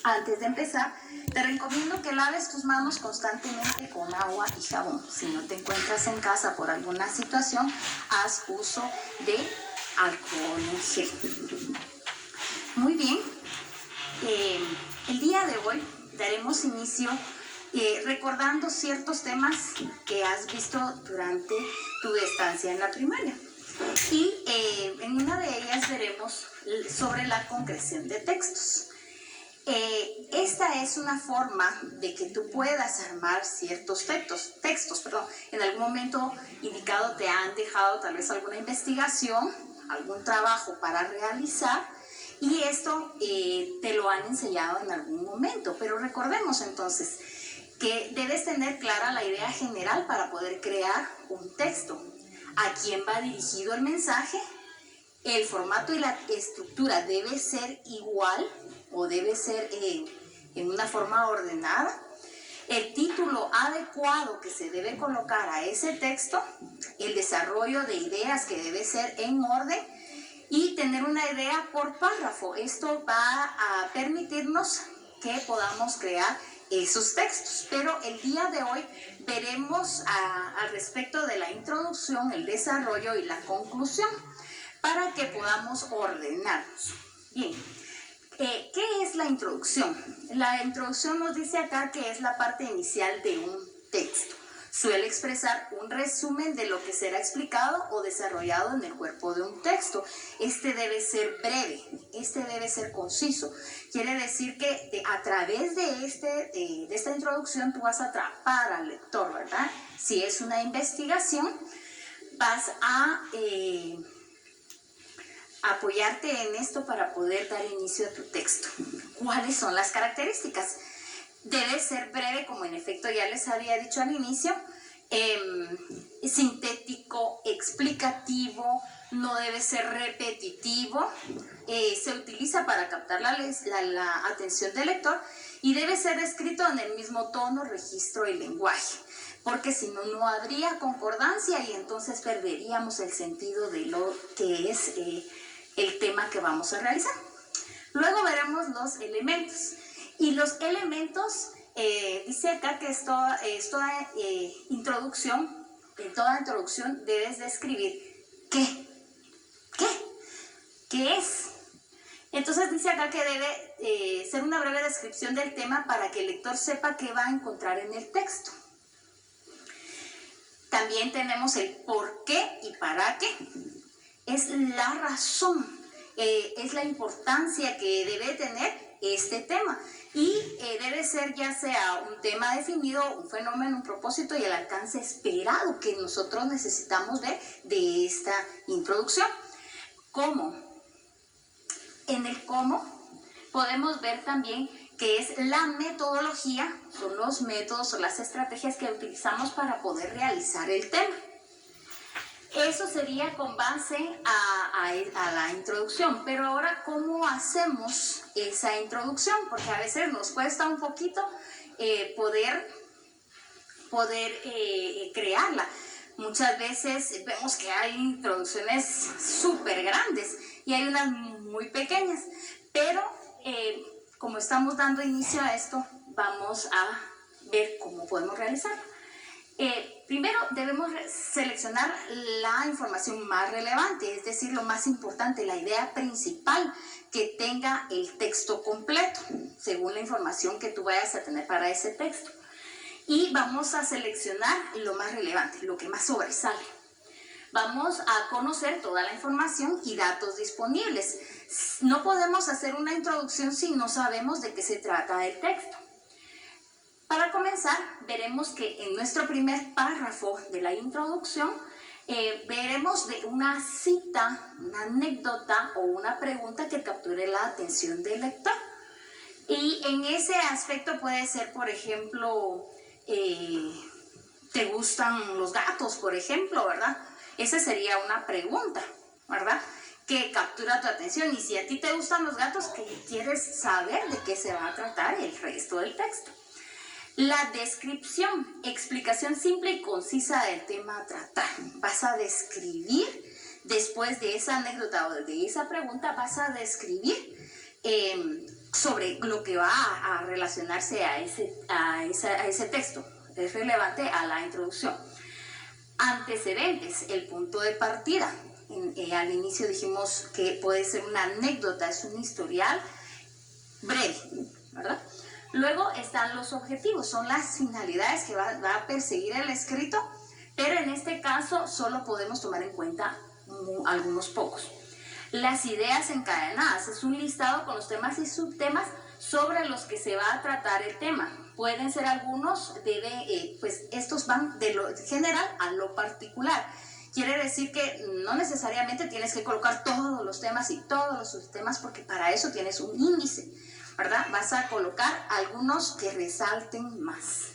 Antes de empezar, te recomiendo que laves tus manos constantemente con agua y jabón. Si no te encuentras en casa por alguna situación, haz uso de alcohol en gel. Muy bien, el día de hoy daremos inicio recordando ciertos temas que has visto durante tu estancia en la primaria. Y en una de ellas veremos sobre la concreción de textos. Esta es una forma de que tú puedas armar ciertos textos. En algún momento indicado te han dejado tal vez alguna investigación, algún trabajo para realizar, y esto te lo han enseñado en algún momento. Pero recordemos entonces que debes tener clara la idea general para poder crear un texto. ¿A quién va dirigido el mensaje? El formato y la estructura debe ser igual o debe ser en una forma ordenada. El título adecuado que se debe colocar a ese texto, el desarrollo de ideas que debe ser en orden y tener una idea por párrafo. Esto va a permitirnos que podamos crear esos textos. Pero el día de hoy veremos al respecto de la introducción, el desarrollo y la conclusión, para que podamos ordenarnos. Bien, ¿qué es la introducción? La introducción nos dice acá que es la parte inicial de un texto. Suele expresar un resumen de lo que será explicado o desarrollado en el cuerpo de un texto. Este debe ser breve, este debe ser conciso. Quiere decir que a través de esta introducción tú vas a atrapar al lector, ¿verdad? Si es una investigación, vas a apoyarte en esto para poder dar inicio a tu texto. ¿Cuáles son las características? Debe ser breve, como en efecto ya les había dicho al inicio, sintético, explicativo, no debe ser repetitivo, se utiliza para captar la atención del lector y debe ser escrito en el mismo tono, registro y lenguaje, porque si no, no habría concordancia y entonces perderíamos el sentido de lo que es el tema que vamos a realizar. Luego veremos los elementos. Y los elementos, dice acá que en toda introducción debes describir ¿qué es? Entonces dice acá que debe ser una breve descripción del tema para que el lector sepa qué va a encontrar en el texto. También tenemos el por qué y para qué. Es la razón, es la importancia que debe tener este tema y debe ser ya sea un tema definido, un fenómeno, un propósito y el alcance esperado que nosotros necesitamos ver de esta introducción. ¿Cómo? En el cómo podemos ver también que es la metodología, son los métodos o las estrategias que utilizamos para poder realizar el tema. Eso sería con base a la introducción, pero ahora, ¿cómo hacemos esa introducción? Porque a veces nos cuesta un poquito poder crearla. Muchas veces vemos que hay introducciones súper grandes y hay unas muy pequeñas, pero como estamos dando inicio a esto, vamos a ver cómo podemos realizarlo. Primero debemos seleccionar la información más relevante, es decir, lo más importante, la idea principal que tenga el texto completo, según la información que tú vayas a tener para ese texto. Y vamos a seleccionar lo más relevante, lo que más sobresale. Vamos a conocer toda la información y datos disponibles. No podemos hacer una introducción si no sabemos de qué se trata el texto. Para comenzar, veremos que en nuestro primer párrafo de la introducción veremos de una cita, una anécdota o una pregunta que capture la atención del lector. Y en ese aspecto puede ser, por ejemplo, ¿te gustan los gatos, por ejemplo, verdad? Esa sería una pregunta, ¿verdad? Que captura tu atención. Y si a ti te gustan los gatos, que quieres saber de qué se va a tratar el resto del texto. La descripción, explicación simple y concisa del tema a tratar. Vas a describir, después de esa anécdota o de esa pregunta, vas a describir sobre lo que va a relacionarse a ese texto. Es relevante a la introducción. Antecedentes, el punto de partida. Al inicio dijimos que puede ser una anécdota, es un historial breve, ¿verdad? Luego están los objetivos, son las finalidades que va a perseguir el escrito, pero en este caso solo podemos tomar en cuenta algunos pocos. Las ideas encadenadas es un listado con los temas y subtemas sobre los que se va a tratar el tema. Pueden ser algunos, pues estos van de lo general a lo particular. Quiere decir que no necesariamente tienes que colocar todos los temas y todos los subtemas, porque para eso tienes un índice, ¿verdad? Vas a colocar algunos que resalten más.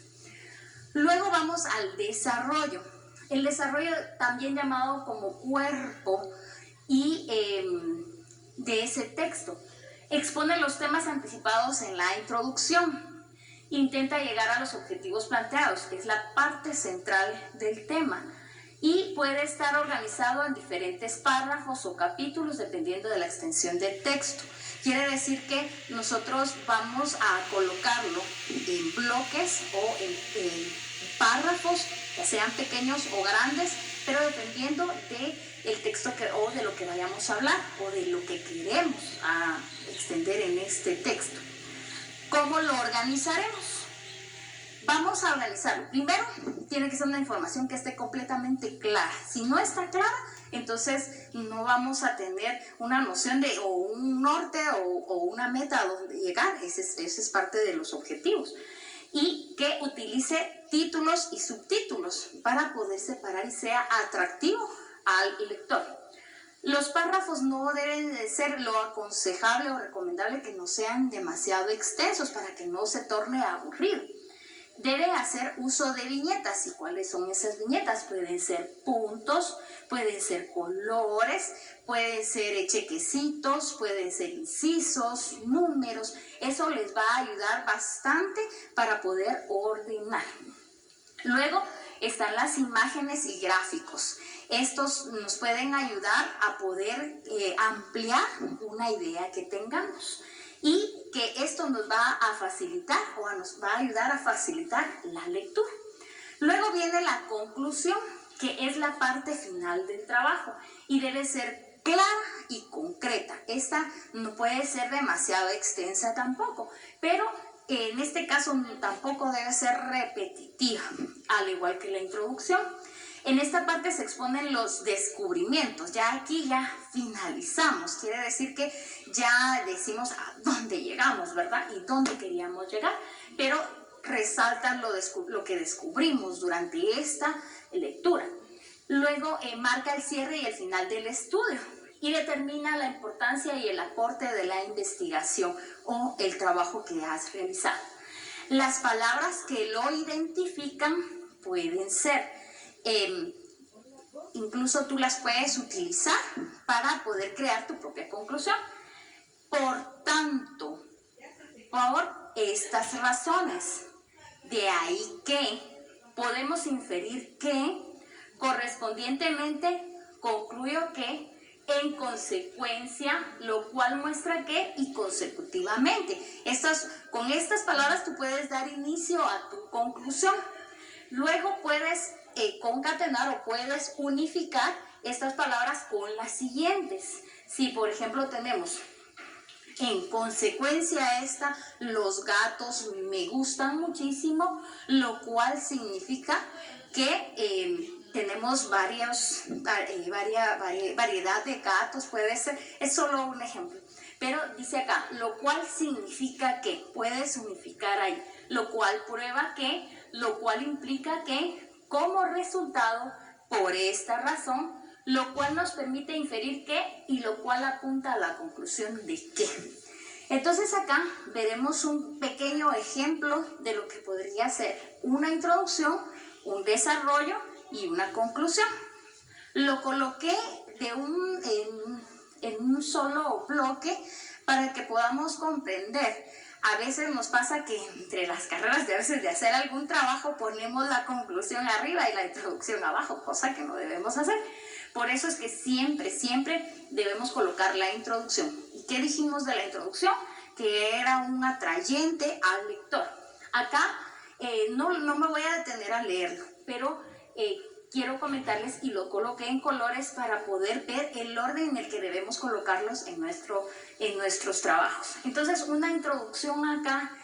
Luego vamos al desarrollo. El desarrollo, también llamado como cuerpo de ese texto, expone los temas anticipados en la introducción. Intenta llegar a los objetivos planteados, que es la parte central del tema, y puede estar organizado en diferentes párrafos o capítulos dependiendo de la extensión del texto. Quiere decir que nosotros vamos a colocarlo en bloques o en párrafos, ya sean pequeños o grandes, pero dependiendo del texto o de lo que vayamos a hablar o de lo que queremos extender en este texto. ¿Cómo lo organizaremos? Vamos a organizarlo. Primero, tiene que ser una información que esté completamente clara. Si no está clara, entonces no vamos a tener una noción o un norte o una meta a donde llegar. Ese es parte de los objetivos. Y que utilice títulos y subtítulos para poder separar y sea atractivo al lector. Los párrafos no deben de ser lo aconsejable o recomendable que no sean demasiado extensos para que no se torne aburrido. Debe hacer uso de viñetas. ¿Y cuáles son esas viñetas? Pueden ser puntos, pueden ser colores, pueden ser chequecitos, pueden ser incisos, números. Eso les va a ayudar bastante para poder ordenar. Luego están las imágenes y gráficos. Estos nos pueden ayudar a poder ampliar una idea que tengamos. Y que esto nos va a facilitar o nos va a ayudar a facilitar la lectura. Luego viene la conclusión, que es la parte final del trabajo y debe ser clara y concreta. Esta no puede ser demasiado extensa tampoco, pero en este caso tampoco debe ser repetitiva, al igual que la introducción. En esta parte se exponen los descubrimientos. Ya aquí ya finalizamos. Quiere decir que ya decimos a dónde llegamos, ¿verdad? Y dónde queríamos llegar. Pero resaltan lo que descubrimos durante esta lectura. Luego marca el cierre y el final del estudio. Y determina la importancia y el aporte de la investigación o el trabajo que has realizado. Las palabras que lo identifican pueden ser... incluso tú las puedes utilizar para poder crear tu propia conclusión. Por tanto, por estas razones, de ahí que podemos inferir que, correspondientemente, concluyo que, en consecuencia, lo cual muestra que, y consecutivamente. Con estas palabras tú puedes dar inicio a tu conclusión. Luego puedes concatenar o puedes unificar estas palabras con las siguientes. Si por ejemplo tenemos en consecuencia los gatos me gustan muchísimo, lo cual significa que tenemos variedad de gatos, puede ser, es solo un ejemplo. Pero dice acá, lo cual significa que, puedes unificar ahí, lo cual prueba que, lo cual implica que, como resultado, por esta razón, lo cual nos permite inferir que, y lo cual apunta a la conclusión de que. Entonces acá veremos un pequeño ejemplo de lo que podría ser una introducción, un desarrollo y una conclusión. Lo coloqué en un solo bloque para que podamos comprender. A veces nos pasa que entre las carreras de hacer algún trabajo ponemos la conclusión arriba y la introducción abajo, cosa que no debemos hacer. Por eso es que siempre debemos colocar la introducción. ¿Y qué dijimos de la introducción? que era un atrayente al lector. Acá no me voy a detener a leerlo, pero quiero comentarles y lo coloqué en colores para poder ver el orden en el que debemos colocarlos en nuestros trabajos. Entonces, una introducción acá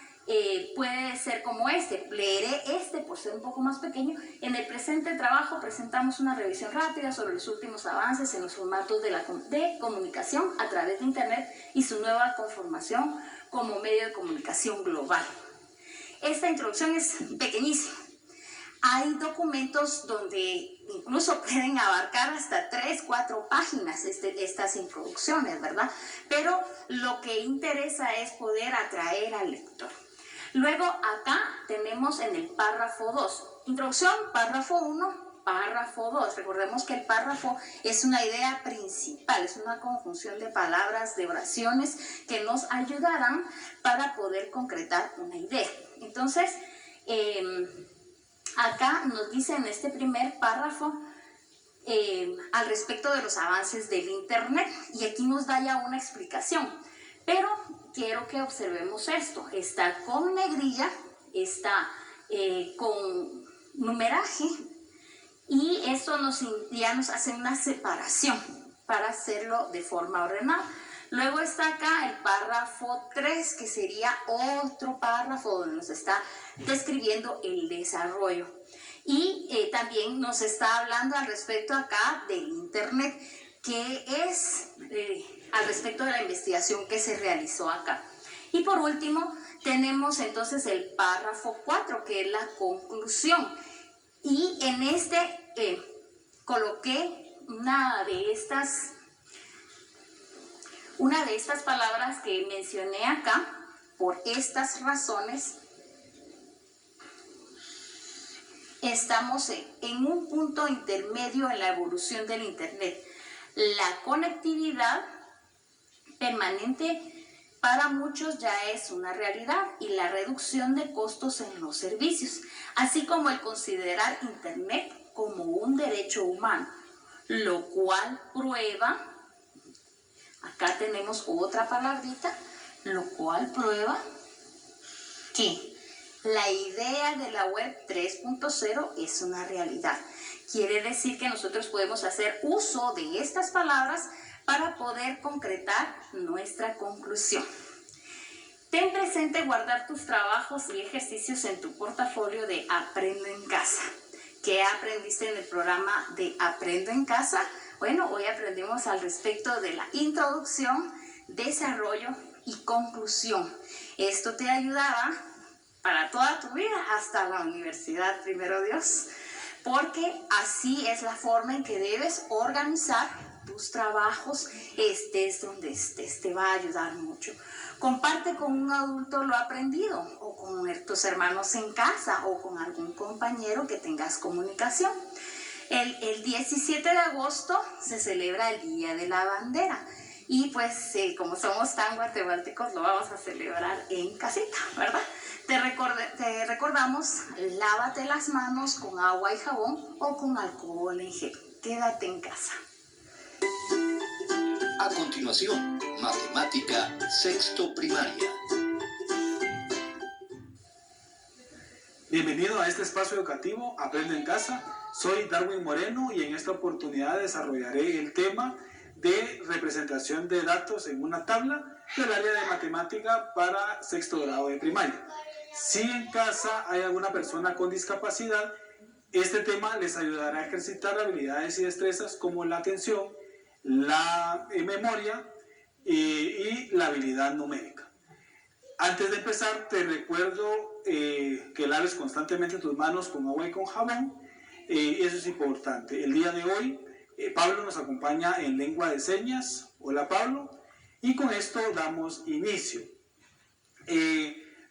puede ser como este. Leeré este por ser un poco más pequeño. En el presente trabajo presentamos una revisión rápida sobre los últimos avances en los formatos de comunicación a través de Internet y su nueva conformación como medio de comunicación global. Esta introducción es pequeñísima. Hay documentos donde incluso pueden abarcar hasta 3-4 páginas estas introducciones, ¿verdad? Pero lo que interesa es poder atraer al lector. Luego acá tenemos en el párrafo 2, introducción, párrafo 1, párrafo 2. Recordemos que el párrafo es una idea principal, es una conjunción de palabras, de oraciones que nos ayudarán para poder concretar una idea. Entonces, acá nos dice en este primer párrafo al respecto de los avances del Internet, y aquí nos da ya una explicación, pero quiero que observemos esto. Está con negrilla, está con numeraje, y esto ya nos hace una separación para hacerlo de forma ordenada. Luego está acá el párrafo 3, que sería otro párrafo donde nos está describiendo el desarrollo. Y también nos está hablando al respecto acá del Internet, que es al respecto de la investigación que se realizó acá. Y por último, tenemos entonces el párrafo 4, que es la conclusión. Y en este coloqué una de estas palabras que mencioné acá. Por estas razones, estamos en un punto intermedio en la evolución del Internet. La conectividad permanente para muchos ya es una realidad, y la reducción de costos en los servicios, así como el considerar Internet como un derecho humano, lo cual prueba, acá tenemos otra palabrita, lo cual prueba que la idea de la web 3.0 es una realidad. Quiere decir que nosotros podemos hacer uso de estas palabras para poder concretar nuestra conclusión. Ten presente guardar tus trabajos y ejercicios en tu portafolio de Aprendo en Casa. ¿Qué aprendiste en el programa de Aprendo en Casa? Bueno, hoy aprendimos al respecto de la introducción, desarrollo y conclusión. Esto te ayudará para toda tu vida, hasta la universidad, primero Dios, porque así es la forma en que debes organizar tus trabajos, estés donde estés. Te va a ayudar mucho. Comparte con un adulto lo aprendido, o con tus hermanos en casa, o con algún compañero que tengas comunicación. El 17 de agosto se celebra el Día de la Bandera, y pues como somos tan guatemaltecos, lo vamos a celebrar en casita, ¿verdad? Te recordamos, lávate las manos con agua y jabón o con alcohol en gel. Quédate en casa. A continuación, matemática, sexto primaria. Bienvenido a este espacio educativo Aprende en Casa. Soy Darwin Moreno, y en esta oportunidad desarrollaré el tema de representación de datos en una tabla del área de matemática para sexto grado de primaria. Si en casa hay alguna persona con discapacidad, este tema les ayudará a ejercitar habilidades y destrezas como la atención, la memoria y la habilidad numérica. Antes de empezar, te recuerdo que laves constantemente tus manos con agua y con jabón. Eso es importante. El día de hoy, Pablo nos acompaña en lengua de señas. Hola, Pablo. Y con esto damos inicio.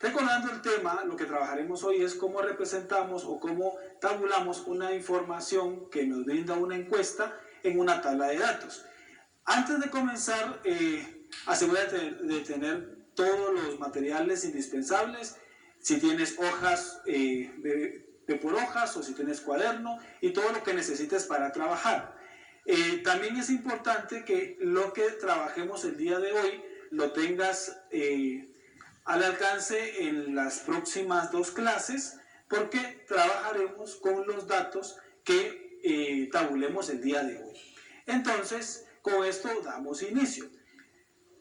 Recordando el tema, lo que trabajaremos hoy es cómo representamos o cómo tabulamos una información que nos brinda una encuesta en una tabla de datos. Antes de comenzar, asegúrate de tener todos los materiales indispensables. Si tienes hojas, ve por hojas, o si tienes cuaderno, y todo lo que necesites para trabajar. También es importante que lo que trabajemos el día de hoy lo tengas al alcance en las próximas 2 clases, porque trabajaremos con los datos que tabulemos el día de hoy. Entonces, con esto damos inicio.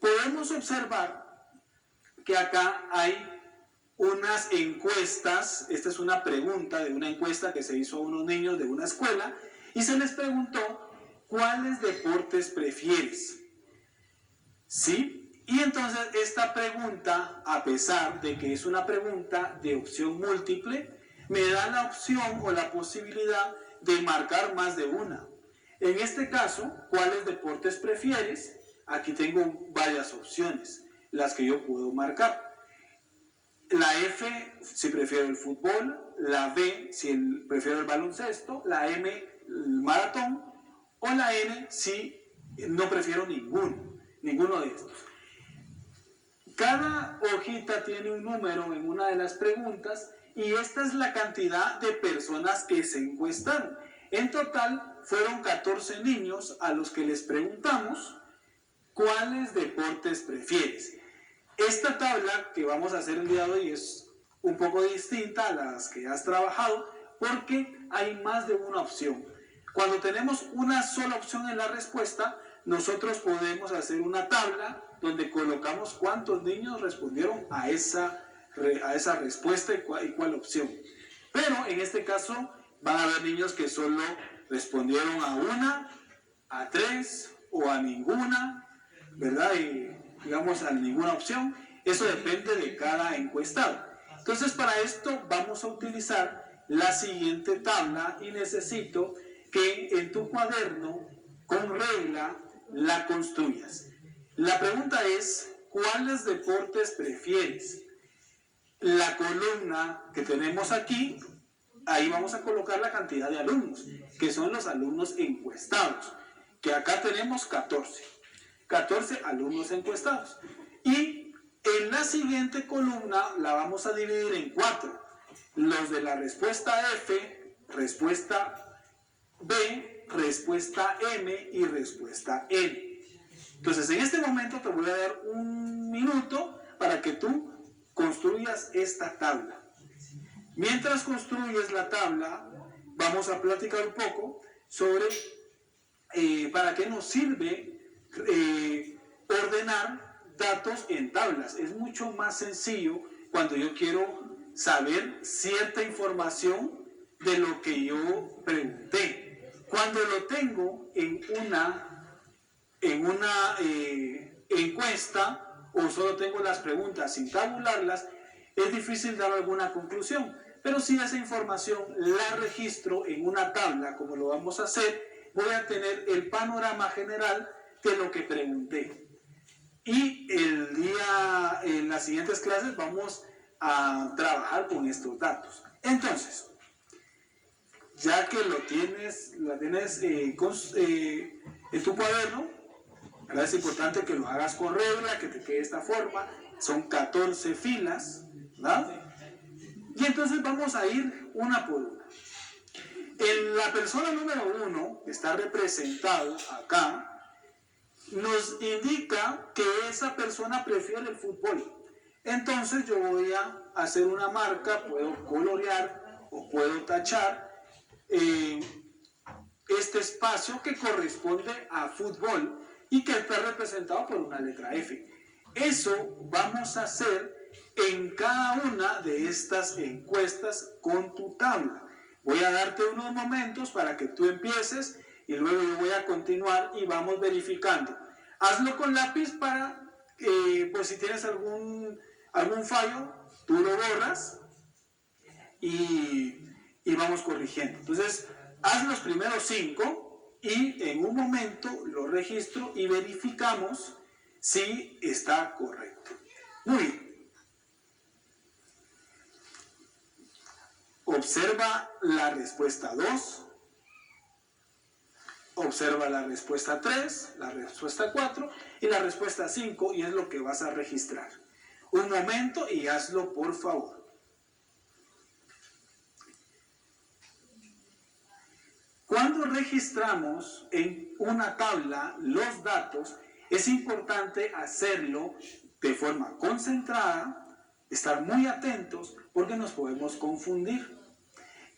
Podemos observar que acá hay unas encuestas. Esta es una pregunta de una encuesta que se hizo a unos niños de una escuela y se les preguntó: ¿cuáles deportes prefieres? ¿Sí? Y entonces esta pregunta, a pesar de que es una pregunta de opción múltiple, me da la opción o la posibilidad de marcar más de una. En este caso, ¿cuáles deportes prefieres? Aquí tengo varias opciones, las que yo puedo marcar. La F si prefiero el fútbol, la B si prefiero el baloncesto, la M el maratón, o la N si no prefiero ninguno de estos. Cada hojita tiene un número en una de las preguntas y esta es la cantidad de personas que se encuestaron. En total fueron 14 niños a los que les preguntamos: ¿cuáles deportes prefieres? Esta tabla que vamos a hacer el día de hoy es un poco distinta a las que has trabajado porque hay más de una opción. Cuando tenemos una sola opción en la respuesta, nosotros podemos hacer una tabla donde colocamos cuántos niños respondieron a esa respuesta y cuál opción. Pero en este caso van a haber niños que solo respondieron a una, a 3 o a ninguna, ¿verdad? Y digamos a ninguna opción. Eso depende de cada encuestado. Entonces, para esto vamos a utilizar la siguiente tabla y necesito que en tu cuaderno con regla la construyas. La pregunta es: ¿cuáles deportes prefieres? La columna que tenemos aquí, ahí vamos a colocar la cantidad de alumnos, que son los alumnos encuestados, que acá tenemos 14 alumnos encuestados. Y en la siguiente columna la vamos a dividir en 4. Los de la respuesta F, respuesta B, respuesta M y respuesta N. Entonces, en este momento te voy a dar un minuto para que tú construyas esta tabla. Mientras construyes la tabla, vamos a platicar un poco sobre para qué nos sirve ordenar datos en tablas. Es mucho más sencillo cuando yo quiero saber cierta información de lo que yo pregunté. Cuando lo tengo en una encuesta o solo tengo las preguntas sin tabularlas, es difícil dar alguna conclusión. Pero si esa información la registro en una tabla, como lo vamos a hacer, voy a tener el panorama general de lo que pregunté. Y en las siguientes clases vamos a trabajar con estos datos. Entonces, ya que la tienes en tu cuaderno, ¿verdad? Es importante que lo hagas con regla, que te quede de esta forma. Son 14 filas, ¿verdad? Y entonces vamos a ir una por una. La persona número 1, que está representado acá, nos indica que esa persona prefiere el fútbol. Entonces yo voy a hacer una marca, puedo colorear o puedo tachar este espacio que corresponde a fútbol y que está representado por una letra F. Eso vamos a hacer en cada una de estas encuestas con tu tabla. Voy a darte unos momentos para que tú empieces y luego yo voy a continuar y vamos verificando. Hazlo con lápiz para, pues si tienes algún fallo, tú lo borras y vamos corrigiendo. Entonces, haz los primeros 5 y en un momento lo registro y verificamos si está correcto. Muy bien. Observa la respuesta 2. Observa la respuesta 3, la respuesta 4 y la respuesta 5 y es lo que vas a registrar. Un momento y hazlo por favor. Cuando registramos en una tabla los datos, es importante hacerlo de forma concentrada estar muy atentos porque nos podemos confundir.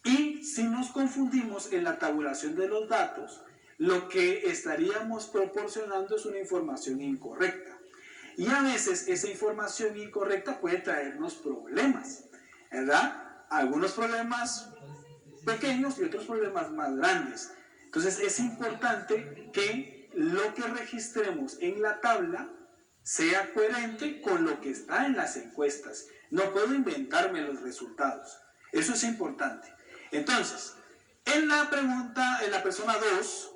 Y si nos confundimos en la tabulación de los datos, lo que estaríamos proporcionando es una información incorrecta. Y a veces esa información incorrecta puede traernos problemas, ¿verdad? Algunos problemas pequeños y otros problemas más grandes. Entonces es importante que lo que registremos en la tabla sea coherente con lo que está en las encuestas. No puedo inventarme los resultados. Eso es importante. Entonces, en la persona 2,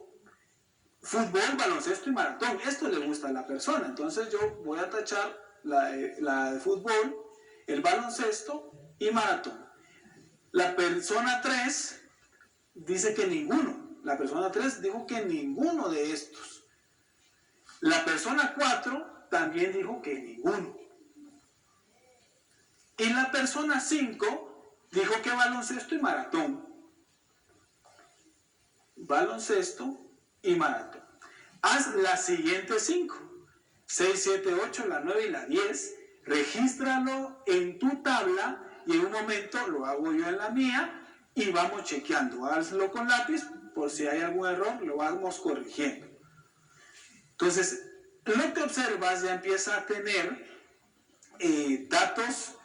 fútbol, baloncesto y maratón. Esto le gusta a la persona. Entonces yo voy a tachar la de fútbol, el baloncesto y maratón. La persona 3 dice que ninguno. La persona 3 dijo que ninguno de estos. La persona 4 también dijo que ninguno. Y la persona 5 dijo que baloncesto y maratón. Baloncesto y maratón. Haz las siguientes 5. 6, 7, 8, la 9 y la 10. Regístralo en tu tabla y en un momento lo hago yo en la mía y vamos chequeando. Hazlo con lápiz por si hay algún error, lo vamos corrigiendo. Entonces, lo que observas ya empieza a tener datos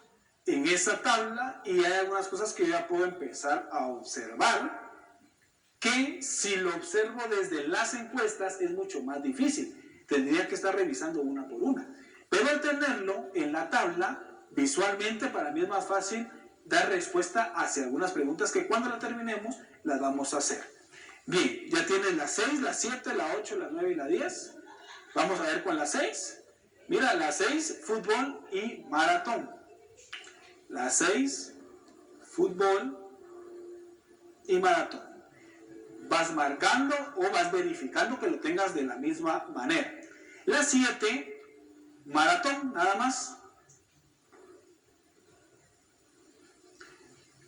en esa tabla y hay algunas cosas que yo ya puedo empezar a observar que si lo observo desde las encuestas es mucho más difícil. Tendría que estar revisando una por una. Pero al tenerlo en la tabla, visualmente para mí es más fácil dar respuesta hacia algunas preguntas que cuando la terminemos las vamos a hacer. Bien, ya tienen la 6, la 7, la 8, la 9 y la 10. Vamos a ver con la 6. Mira, la 6, fútbol y maratón. La 6, fútbol y maratón. Vas marcando o vas verificando que lo tengas de la misma manera. La 7, maratón, nada más.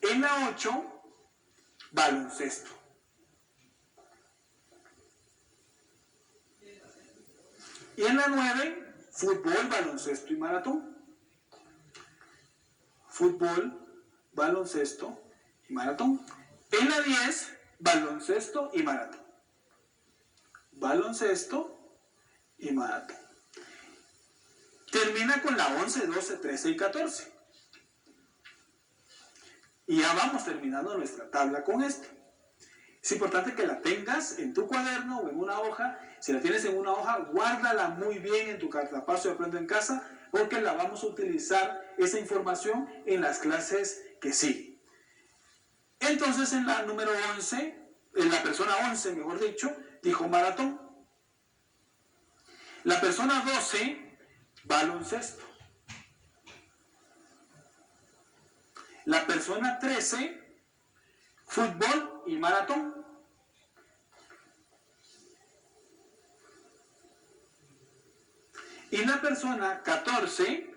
En la 8, baloncesto. Y en la 9, fútbol, baloncesto y maratón. Fútbol, baloncesto y maratón. En la 10, baloncesto y maratón. Baloncesto y maratón. Termina con la 11, 12, 13 y 14. Y ya vamos terminando nuestra tabla con esto. Es importante que la tengas en tu cuaderno o en una hoja. Si la tienes en una hoja, guárdala muy bien en tu cartapacio de Aprendo en Casa, porque la vamos a utilizar esa información en las clases que siguen. Entonces en la número 11, en la persona 11, mejor dicho, dijo maratón. La persona 12, baloncesto. La persona 13, fútbol y maratón. Y la persona 14,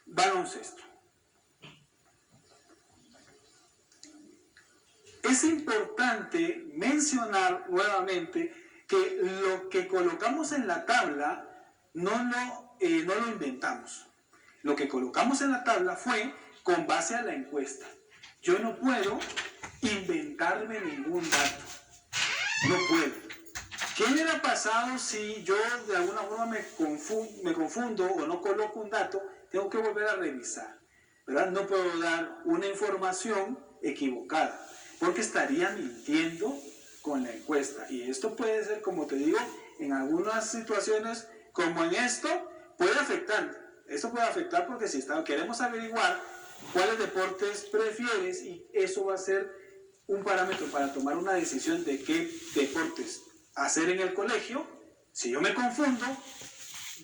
baloncesto. Es importante mencionar nuevamente que lo que colocamos en la tabla no lo inventamos. Lo que colocamos en la tabla fue con base a la encuesta. Yo no puedo inventarme ningún dato. No puedo. ¿Qué hubiera pasado si yo de alguna forma me confundo o no coloco un dato? Tengo que volver a revisar, ¿verdad? No puedo dar una información equivocada, porque estaría mintiendo con la encuesta. Y esto puede ser, como te digo, en algunas situaciones, como en esto, puede afectar. Esto puede afectar porque si queremos averiguar cuáles deportes prefieres, y eso va a ser un parámetro para tomar una decisión de qué deportes hacer en el colegio. Si yo me confundo,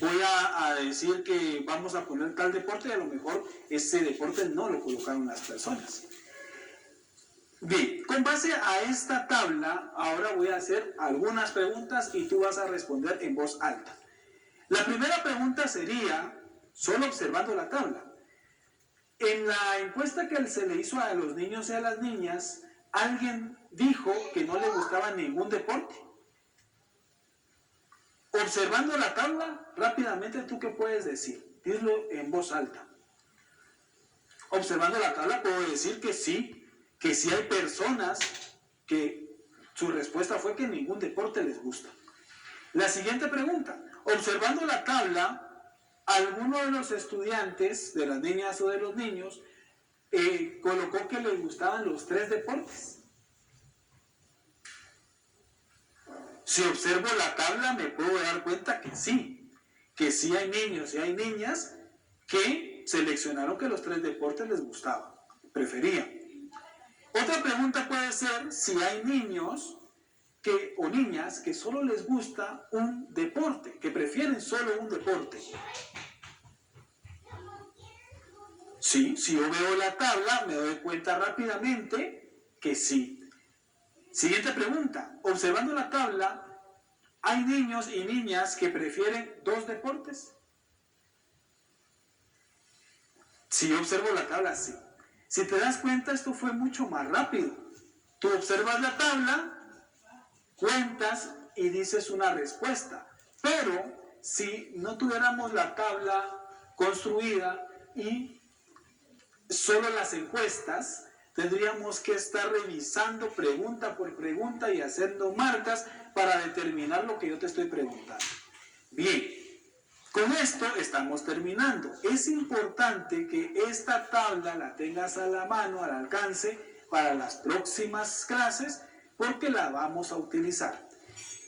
voy a decir que vamos a poner tal deporte y a lo mejor ese deporte no lo colocaron las personas. Bien, con base a esta tabla, ahora voy a hacer algunas preguntas y tú vas a responder en voz alta. La primera pregunta sería, solo observando la tabla. En la encuesta que se le hizo a los niños y a las niñas, alguien dijo que no le gustaba ningún deporte. Observando la tabla, rápidamente, ¿tú qué puedes decir? Dilo en voz alta. observando la tabla puedo decir que sí hay personas que su respuesta fue que ningún deporte les gusta. La siguiente pregunta, observando la tabla, ¿alguno de los estudiantes, de las niñas o de los niños, colocó que les gustaban los 3 deportes? Si observo la tabla me puedo dar cuenta que sí hay niños y hay niñas que seleccionaron que los 3 deportes les gustaban, preferían. Otra pregunta puede ser si hay niños o niñas que solo les gusta un deporte, que prefieren solo un deporte. Sí, si yo veo la tabla me doy cuenta rápidamente que sí. Siguiente pregunta, observando la tabla, ¿hay niños y niñas que prefieren 2 deportes? Si yo observo la tabla, sí. Si te das cuenta, esto fue mucho más rápido. Tú observas la tabla, cuentas y dices una respuesta. Pero si no tuviéramos la tabla construida y solo las encuestas, tendríamos que estar revisando pregunta por pregunta y haciendo marcas para determinar lo que yo te estoy preguntando. Bien, con esto estamos terminando. Es importante que esta tabla la tengas a la mano, al alcance, para las próximas clases, porque la vamos a utilizar.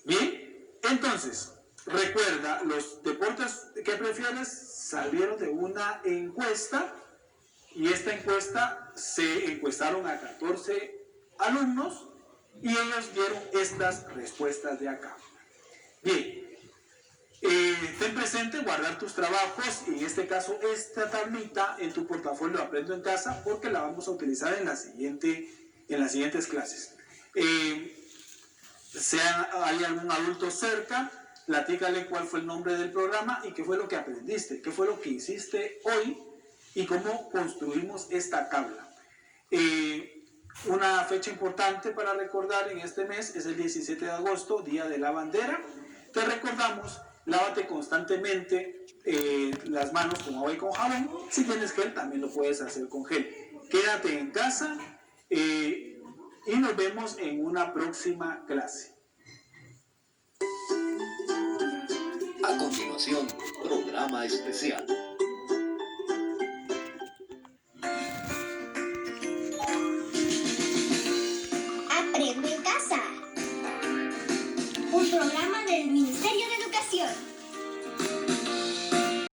Bien, entonces, recuerda, los deportes que prefieres salieron de una encuesta, y esta encuesta se encuestaron a 14 alumnos y ellos dieron estas respuestas de acá. Bien, ten presente guardar tus trabajos, y en este caso esta tablita en tu portafolio Aprendo en Casa, porque la vamos a utilizar en las siguientes clases. Hay algún adulto cerca, platícale cuál fue el nombre del programa y qué fue lo que aprendiste, qué fue lo que hiciste hoy y cómo construimos esta tabla. Una fecha importante para recordar en este mes es el 17 de agosto, Día de la Bandera. Te recordamos, lávate constantemente las manos con agua y con jabón. Si tienes gel, también lo puedes hacer con gel. Quédate en casa y nos vemos en una próxima clase. A continuación, programa especial.